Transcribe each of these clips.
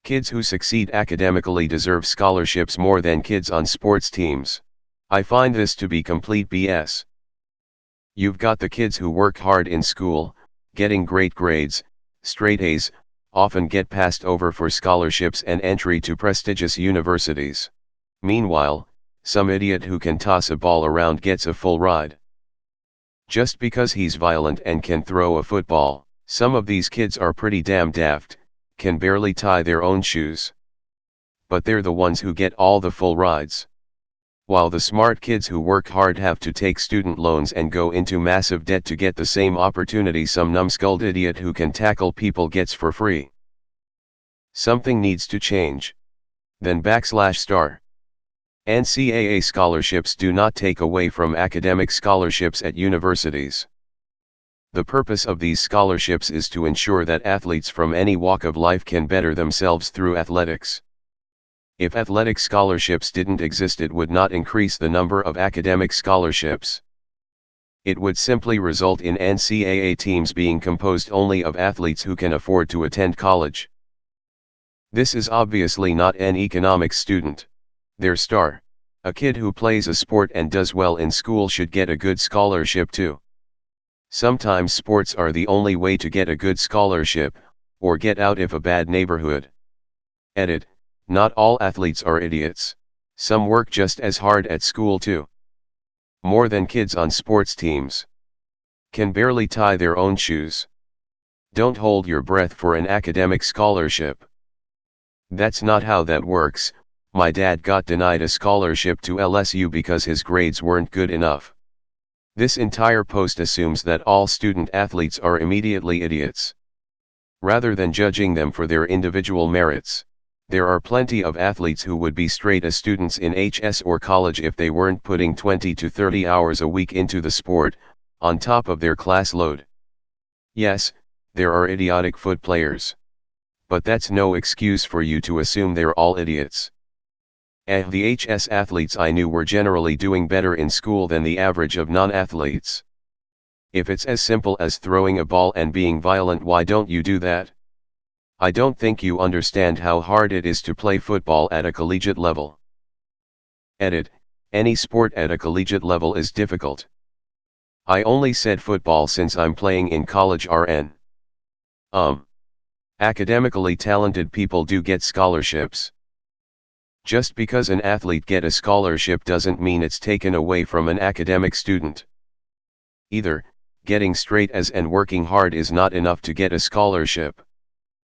Kids who succeed academically deserve scholarships more than kids on sports teams. I find this to be complete BS. You've got the kids who work hard in school, getting great grades, straight A's, often get passed over for scholarships and entry to prestigious universities. Meanwhile, some idiot who can toss a ball around gets a full ride. Just because he's violent and can throw a football. Some of these kids are pretty damn daft, can barely tie their own shoes. But they're the ones who get all the full rides. While the smart kids who work hard have to take student loans and go into massive debt to get the same opportunity some numbskulled idiot who can tackle people gets for free. Something needs to change. Then /*. NCAA scholarships do not take away from academic scholarships at universities. The purpose of these scholarships is to ensure that athletes from any walk of life can better themselves through athletics. If athletic scholarships didn't exist, it would not increase the number of academic scholarships. It would simply result in NCAA teams being composed only of athletes who can afford to attend college. This is obviously not an economics student. Their star, a kid who plays a sport and does well in school, should get a good scholarship too. Sometimes sports are the only way to get a good scholarship, or get out of a bad neighborhood. Edit. Not all athletes are idiots. Some work just as hard at school too. More than kids on sports teams. Can barely tie their own shoes. Don't hold your breath for an academic scholarship. That's not how that works. My dad got denied a scholarship to LSU because his grades weren't good enough. This entire post assumes that all student athletes are immediately idiots. Rather than judging them for their individual merits, there are plenty of athletes who would be straight as students in HS or college if they weren't putting 20 to 30 hours a week into the sport, on top of their class load. Yes, there are idiotic foot players. But that's no excuse for you to assume they're all idiots. The HS athletes I knew were generally doing better in school than the average of non-athletes. If it's as simple as throwing a ball and being violent, why don't you do that? I don't think you understand how hard it is to play football at a collegiate level. Edit. Any sport at a collegiate level is difficult. I only said football since I'm playing in college RN. Academically talented people do get scholarships. Just because an athlete gets a scholarship doesn't mean it's taken away from an academic student. Either, getting straight A's and working hard is not enough to get a scholarship.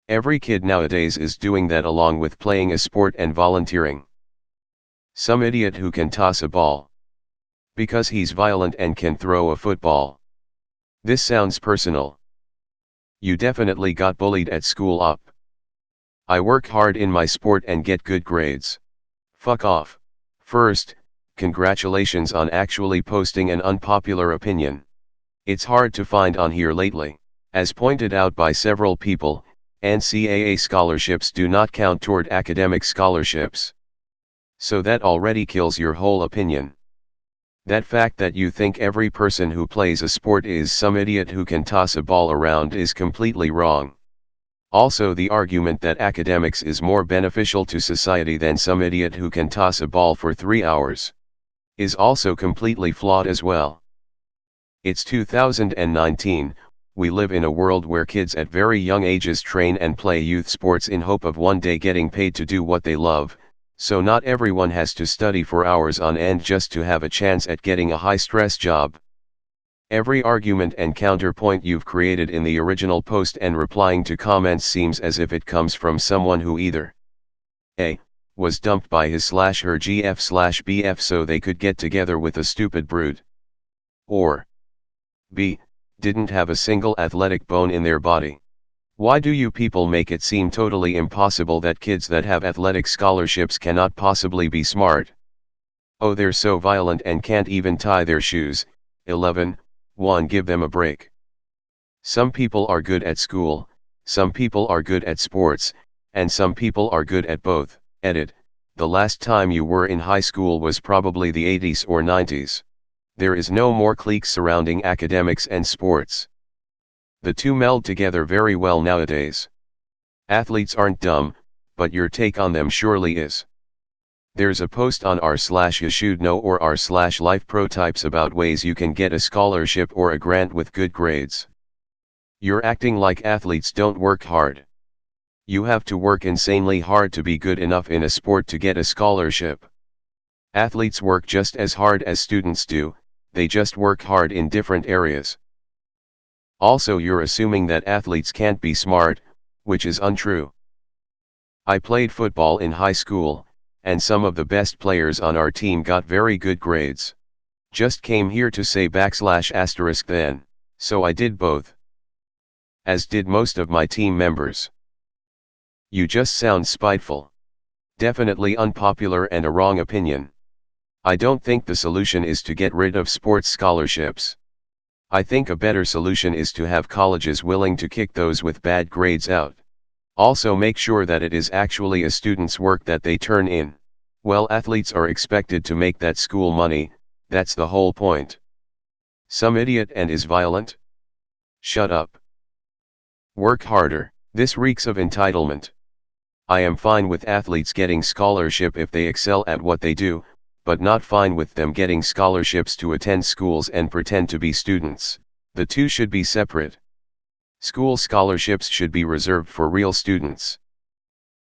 Every kid nowadays is doing that along with playing a sport and volunteering. Some idiot who can toss a ball. Because he's violent and can throw a football. This sounds personal. You definitely got bullied at school. I work hard in my sport and get good grades. Fuck off. First, congratulations on actually posting an unpopular opinion. It's hard to find on here lately. As pointed out by several people, NCAA scholarships do not count toward academic scholarships. So that already kills your whole opinion. That fact that you think every person who plays a sport is some idiot who can toss a ball around is completely wrong. Also, the argument that academics is more beneficial to society than some idiot who can toss a ball for 3 hours is also completely flawed as well. It's 2019, we live in a world where kids at very young ages train and play youth sports in hope of one day getting paid to do what they love, so not everyone has to study for hours on end just to have a chance at getting a high-stress job. Every argument and counterpoint you've created in the original post and replying to comments seems as if it comes from someone who either A. was dumped by his/her GF/BF so they could get together with a stupid brood, or B. didn't have a single athletic bone in their body. Why do you people make it seem totally impossible that kids that have athletic scholarships cannot possibly be smart? Oh, they're so violent and can't even tie their shoes. 11. 1. Give them a break. Some people are good at school, some people are good at sports, and some people are good at both. Edit. The last time you were in high school was probably the 80s or 90s. There is no more cliques surrounding academics and sports. The two meld together very well nowadays. Athletes aren't dumb, but your take on them surely is. There's a post on r/you should know or r/life protypes about ways you can get a scholarship or a grant with good grades. You're acting like athletes don't work hard. You have to work insanely hard to be good enough in a sport to get a scholarship. Athletes work just as hard as students do, they just work hard in different areas. Also, you're assuming that athletes can't be smart, which is untrue. I played football in high school, and some of the best players on our team got very good grades. Just came here to say / then, so I did both. As did most of my team members. You just sound spiteful. Definitely unpopular and a wrong opinion. I don't think the solution is to get rid of sports scholarships. I think a better solution is to have colleges willing to kick those with bad grades out. Also make sure that it is actually a student's work that they turn in. Well, athletes are expected to make that school money, that's the whole point. Some idiot and is violent? Shut up. Work harder. This reeks of entitlement. I am fine with athletes getting scholarship if they excel at what they do, but not fine with them getting scholarships to attend schools and pretend to be students. The two should be separate. School scholarships should be reserved for real students.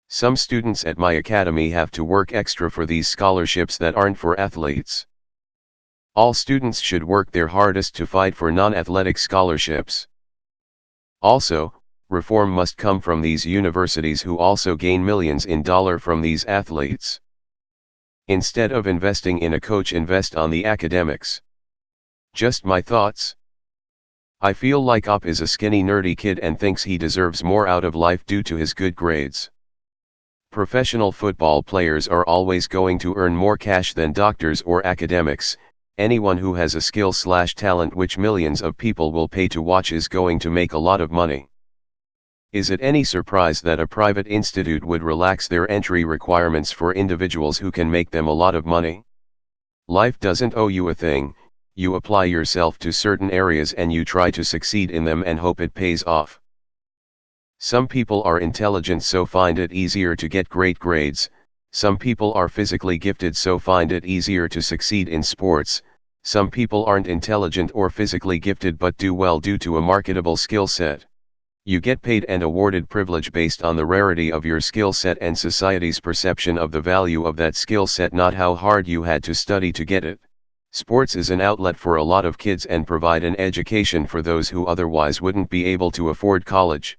Some students at my academy have to work extra for these scholarships that aren't for athletes. All students should work their hardest to fight for non-athletic scholarships. Also, reform must come from these universities who also gain millions in dollars from these athletes. Instead of investing in a coach, invest on the academics. Just my thoughts. I feel like Op is a skinny nerdy kid and thinks he deserves more out of life due to his good grades. Professional football players are always going to earn more cash than doctors or academics. Anyone who has a skill/talent which millions of people will pay to watch is going to make a lot of money. Is it any surprise that a private institute would relax their entry requirements for individuals who can make them a lot of money? Life doesn't owe you a thing, you apply yourself to certain areas and you try to succeed in them and hope it pays off. Some people are intelligent so find it easier to get great grades, some people are physically gifted so find it easier to succeed in sports, some people aren't intelligent or physically gifted but do well due to a marketable skill set. You get paid and awarded privilege based on the rarity of your skill set and society's perception of the value of that skill set, not how hard you had to study to get it. Sports is an outlet for a lot of kids and provide an education for those who otherwise wouldn't be able to afford college.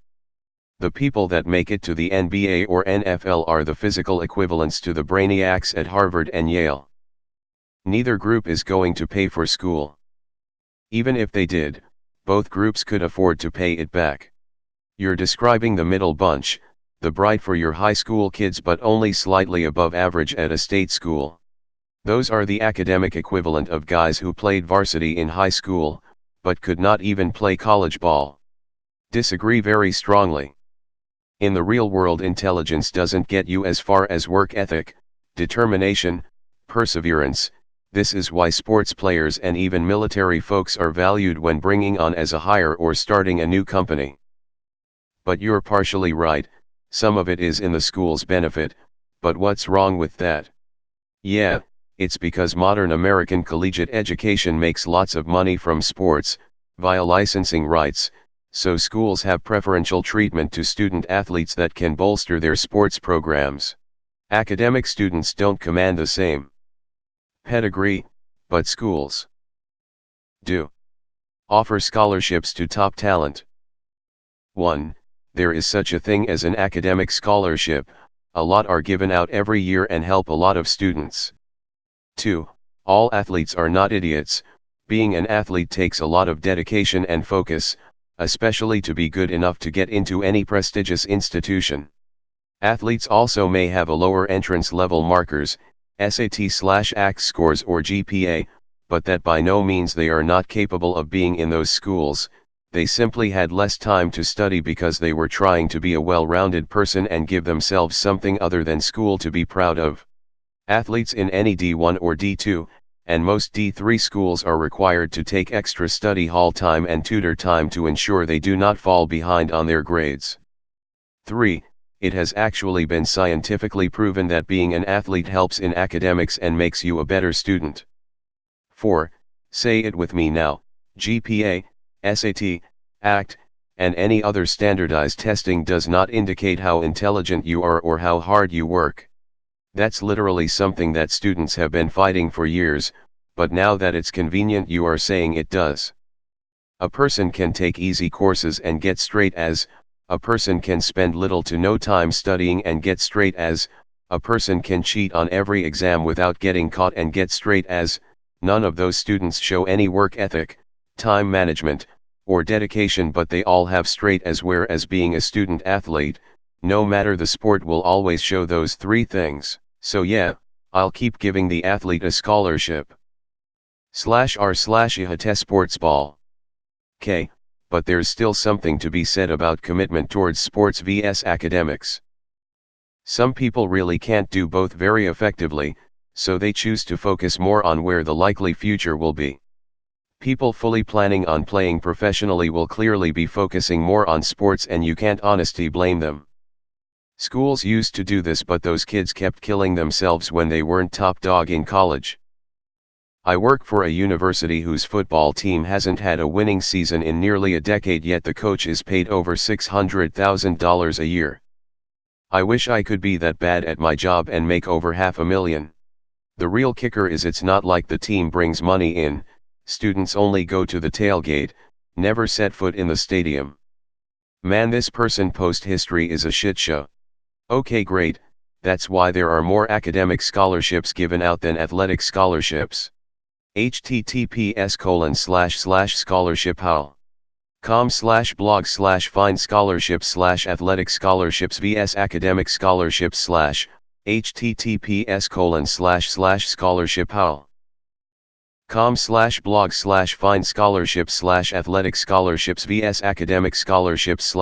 The people that make it to the NBA or NFL are the physical equivalents to the brainiacs at Harvard and Yale. Neither group is going to pay for school. Even if they did, both groups could afford to pay it back. You're describing the middle bunch, the bright for your high school kids but only slightly above average at a state school. Those are the academic equivalent of guys who played varsity in high school, but could not even play college ball. Disagree very strongly. In the real world, intelligence doesn't get you as far as work ethic, determination, perseverance. This is why sports players and even military folks are valued when bringing on as a hire or starting a new company. But you're partially right, some of it is in the school's benefit, but what's wrong with that? Yeah, it's because modern American collegiate education makes lots of money from sports, via licensing rights, so schools have preferential treatment to student athletes that can bolster their sports programs. Academic students don't command the same pedigree, but schools do offer scholarships to top talent. 1. There is such a thing as an academic scholarship, a lot are given out every year and help a lot of students. 2. All athletes are not idiots, being an athlete takes a lot of dedication and focus, especially to be good enough to get into any prestigious institution. Athletes also may have a lower entrance level markers, SAT/ACT scores or GPA, but that by no means they are not capable of being in those schools. They simply had less time to study because they were trying to be a well-rounded person and give themselves something other than school to be proud of. Athletes in any D1 or D2, and most D3 schools are required to take extra study hall time and tutor time to ensure they do not fall behind on their grades. 3. it has actually been scientifically proven that being an athlete helps in academics and makes you a better student. 4. Say it with me now, GPA, SAT, ACT, and any other standardized testing does not indicate how intelligent you are or how hard you work. That's literally something that students have been fighting for years, but now that it's convenient you are saying it does. A person can take easy courses and get straight A's, a person can spend little to no time studying and get straight A's, a person can cheat on every exam without getting caught and get straight A's. None of those students show any work ethic, time management, or dedication, but they all have straight A's, whereas being a student athlete, no matter the sport, will always show those three things. So yeah, I'll keep giving the athlete a scholarship. /r/IHT sports ball. K, but there's still something to be said about commitment towards sports vs academics. Some people really can't do both very effectively, so they choose to focus more on where the likely future will be. People fully planning on playing professionally will clearly be focusing more on sports, and you can't honestly blame them. Schools used to do this, but those kids kept killing themselves when they weren't top dog in college. I work for a university whose football team hasn't had a winning season in nearly a decade, yet the coach is paid over $600,000 a year. I wish I could be that bad at my job and make over $500,000. The real kicker is it's not like the team brings money in, students only go to the tailgate, never set foot in the stadium. Man, this person post history is a shit show. Okay, great, that's why there are more academic scholarships given out than athletic scholarships. https://scholarship.com/blog/find scholarships/athletic scholarships vs academic scholarships https://scholarship.com/blog/find scholarships/athletic scholarships vs academic scholarships/